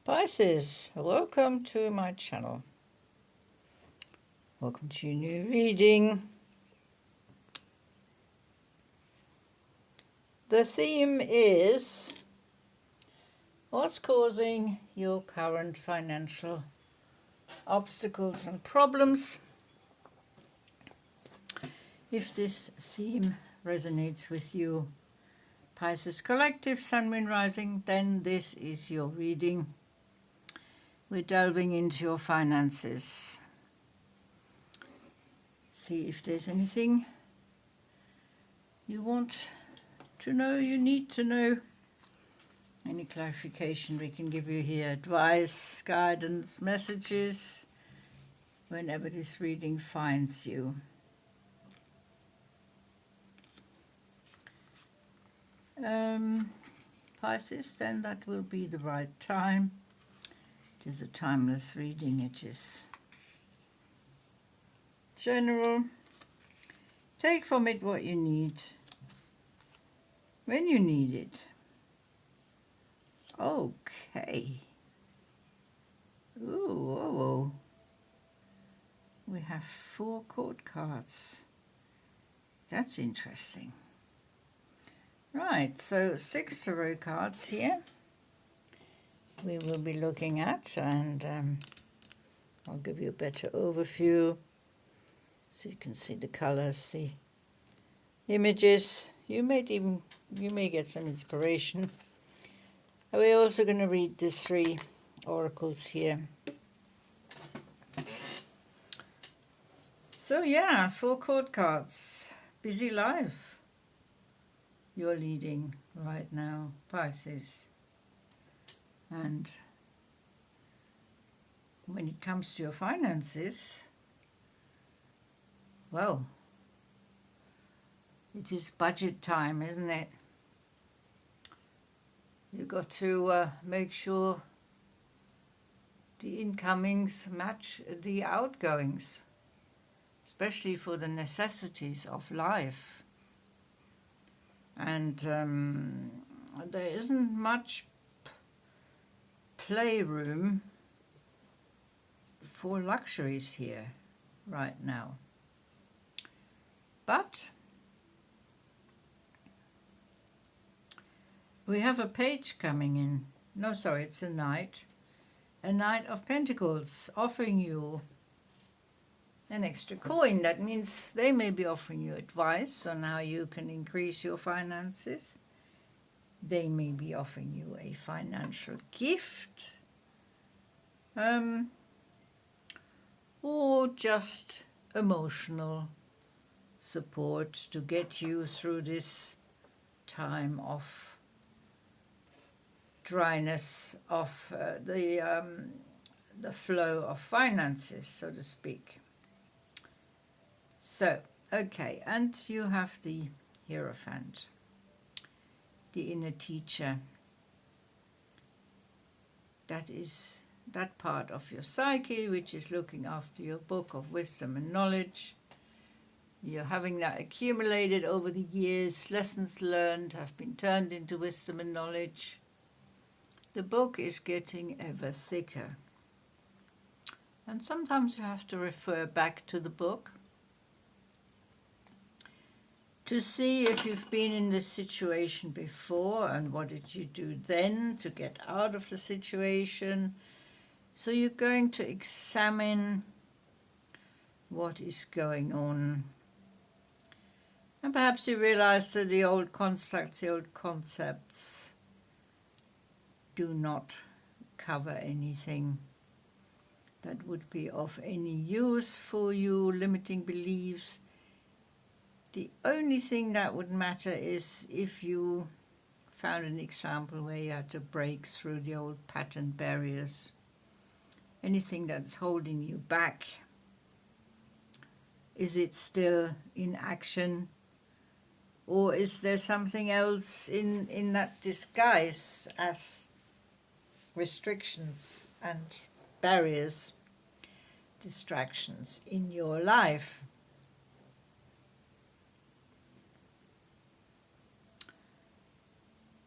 Pisces, welcome to my channel. Welcome to your new reading. The theme is what's causing your current financial obstacles and problems. If this theme resonates with you, Pisces Collective, Sun, Moon, Rising, then this is your reading. We're delving into your finances. See if there's anything you want to know, you need to know. Any clarification we can give you here, advice, guidance, messages, whenever this reading finds you. Pisces, then that will be the right time. It is a timeless reading. It is general. Take from it what you need when you need it. Okay. Ooh, whoa, whoa. We have 4 court cards. That's interesting. Right, so 6 tarot cards here we will be looking at, and I'll give you a better overview so you can see the colors, the images. You may get some inspiration. We're also going to read the 3 oracles here. So yeah, 4 court cards. Busy life you're leading right now, Pisces. And when it comes to your finances, well, it is budget time, isn't it? You've got to make sure the incomings match the outgoings, especially for the necessities of life. And there isn't much playroom for luxuries here right now. But we have a page coming in. No, sorry, it's a Knight. A Knight of Pentacles offering you an extra coin. That means they may be offering you advice on how you can increase your finances. They may be offering you a financial gift, or just emotional support to get you through this time of dryness of the flow of finances, so to speak. So, okay, and you have the Hierophant, the inner teacher. That is that part of your psyche which is looking after your book of wisdom and knowledge. You're having that accumulated over the years. Lessons learned have been turned into wisdom and knowledge. The book is getting ever thicker. And sometimes you have to refer back to the book to see if you've been in this situation before and what did you do then to get out of the situation. So you're going to examine what is going on. And perhaps you realize that the old constructs, the old concepts do not cover anything that would be of any use for you, limiting beliefs. The only thing that would matter is if you found an example where you had to break through the old pattern barriers. Anything that's holding you back, is it still in action? Or is there something else in that disguise as restrictions and barriers, distractions in your life?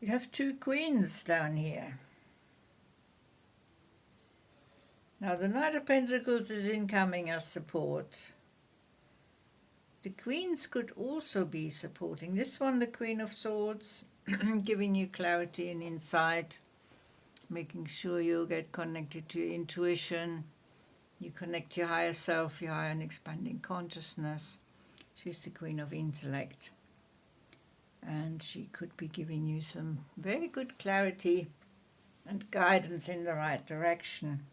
You have 2 queens down here. Now the Knight of Pentacles is incoming as support. The Queens could also be supporting. This one, the Queen of Swords, giving you clarity and insight, making sure you get connected to your intuition. You connect your higher self, your higher and expanding consciousness. She's the Queen of Intellect. And she could be giving you some very good clarity and guidance in the right direction.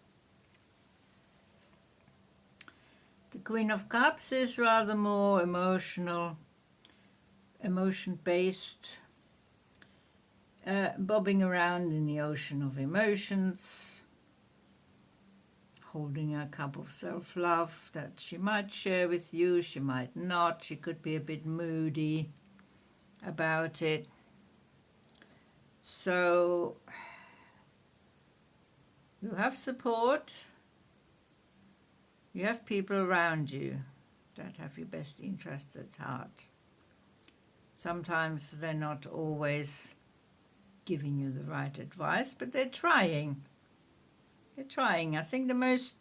The Queen of Cups is rather more emotional, emotion-based, bobbing around in the ocean of emotions, holding a cup of self-love that she might share with you, she might not. She could be a bit moody about it. So you have support. You have people around you that have your best interests at heart. Sometimes they're not always giving you the right advice, but they're trying. They're trying. I think the most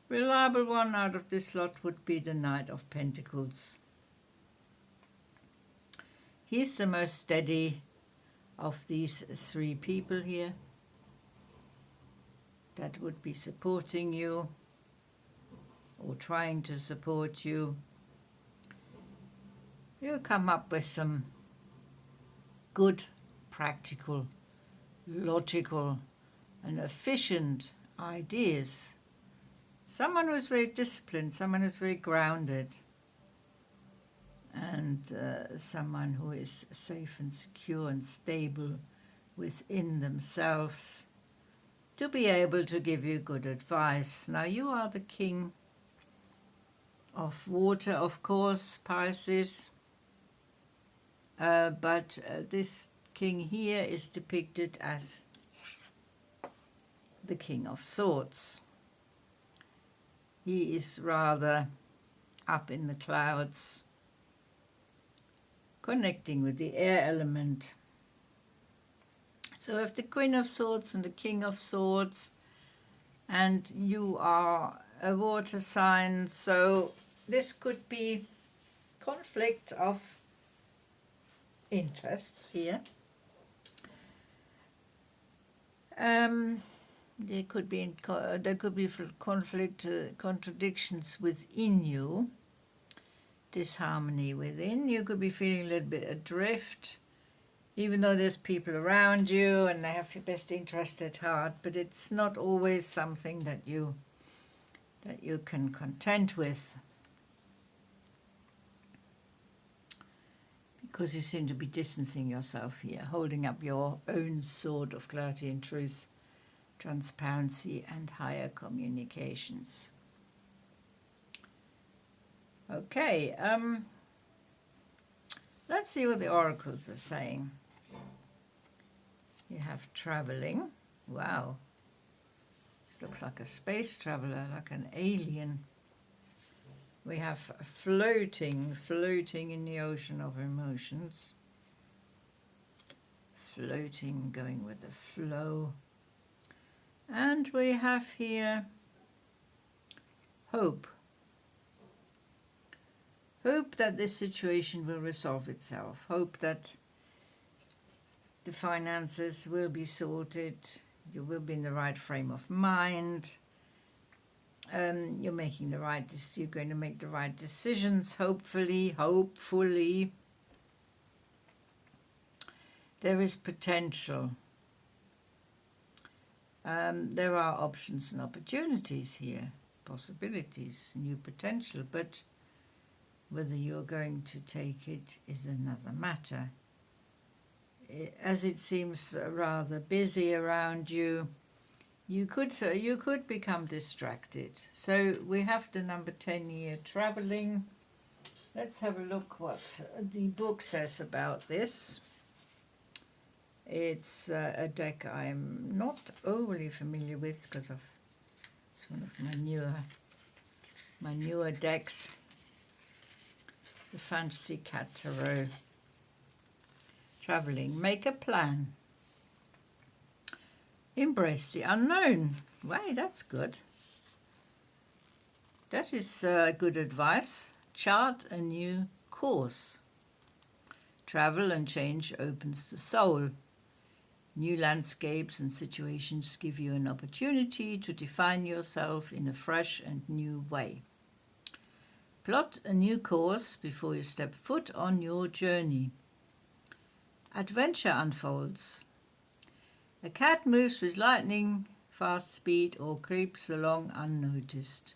reliable one out of this lot would be the Knight of Pentacles. He's the most steady of these three people here that would be supporting you or trying to support you. You'll come up with some good, practical, logical and efficient ideas. Someone who's very disciplined, someone who's very grounded, and someone who is safe and secure and stable within themselves to be able to give you good advice. Now you are the King of Water, of course, Pisces, but this king here is depicted as the King of Swords. He is rather up in the clouds, connecting with the air element. So if the Queen of Swords and the King of Swords, and you are a water sign, so this could be conflict of interests here. There could be conflict, contradictions within you, disharmony within. You could be feeling a little bit adrift, even though there's people around you and they have your best interest at heart, but it's not always something that you can content with, because you seem to be distancing yourself here, holding up your own sword of clarity and truth, transparency and higher communications. Okay, let's see what the oracles are saying. You have traveling. Wow. This looks like a space traveler, like an alien. We have floating in the ocean of emotions. Floating, going with the flow. And we have here hope. Hope that this situation will resolve itself. Hope that the finances will be sorted. You will be in the right frame of mind. You're making the right. You're going to make the right decisions. Hopefully. There is potential. There are options and opportunities here, possibilities, new potential, but whether you're going to take it is another matter. As it seems rather busy around you, you could become distracted. So we have the number 10 here, traveling. Let's have a look what the book says about this. It's a deck I'm not overly familiar with because it's one of my newer decks. The Fantasy Cat Tarot. Traveling. Make a plan. Embrace the unknown. Wow, that's good. That is good advice. Chart a new course. Travel and change opens the soul. New landscapes and situations give you an opportunity to define yourself in a fresh and new way. Plot a new course before you step foot on your journey. Adventure unfolds. A cat moves with lightning fast speed or creeps along unnoticed.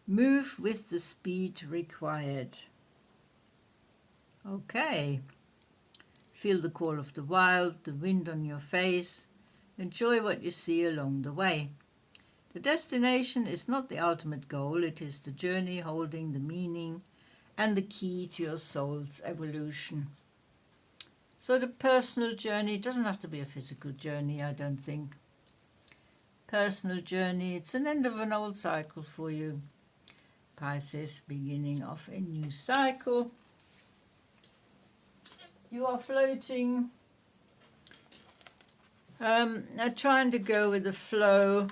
Move with the speed required. Okay. Feel the call of the wild, the wind on your face. Enjoy what you see along the way. The destination is not the ultimate goal, it is the journey holding the meaning and the key to your soul's evolution. So the personal journey doesn't have to be a physical journey, I don't think. Personal journey, it's an end of an old cycle for you. Pisces, beginning of a new cycle. You are floating, trying to go with the flow.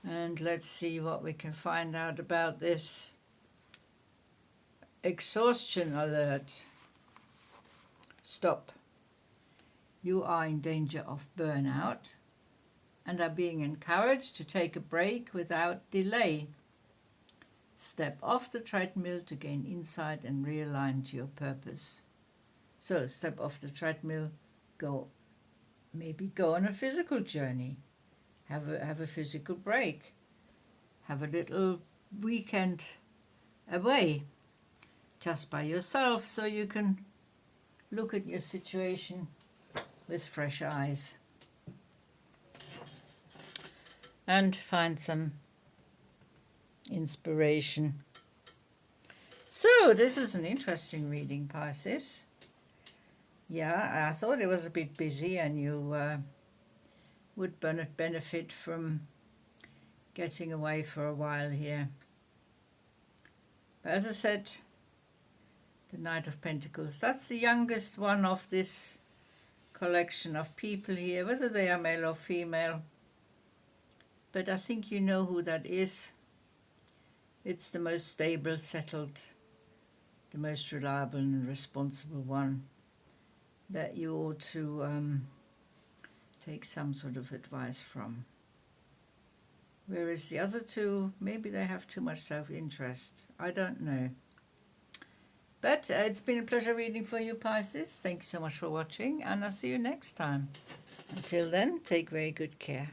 And let's see what we can find out about this. Exhaustion alert. Stop. You are in danger of burnout and are being encouraged to take a break without delay. Step off the treadmill to gain insight and realign to your purpose. So step off the treadmill, maybe go on a physical journey, have a physical break, have a little weekend away just by yourself so you can look at your situation with fresh eyes and find some inspiration. So this is an interesting reading, Pisces. Yeah, I thought it was a bit busy and you would benefit from getting away for a while here. But as I said, the Knight of Pentacles, that's the youngest one of this collection of people here, whether they are male or female. But I think you know who that is. It's the most stable, settled, the most reliable and responsible one that you ought to take some sort of advice from. Whereas the other two, maybe they have too much self-interest. I don't know. But it's been a pleasure reading for you, Pisces. Thank you so much for watching, and I'll see you next time. Until then, take very good care.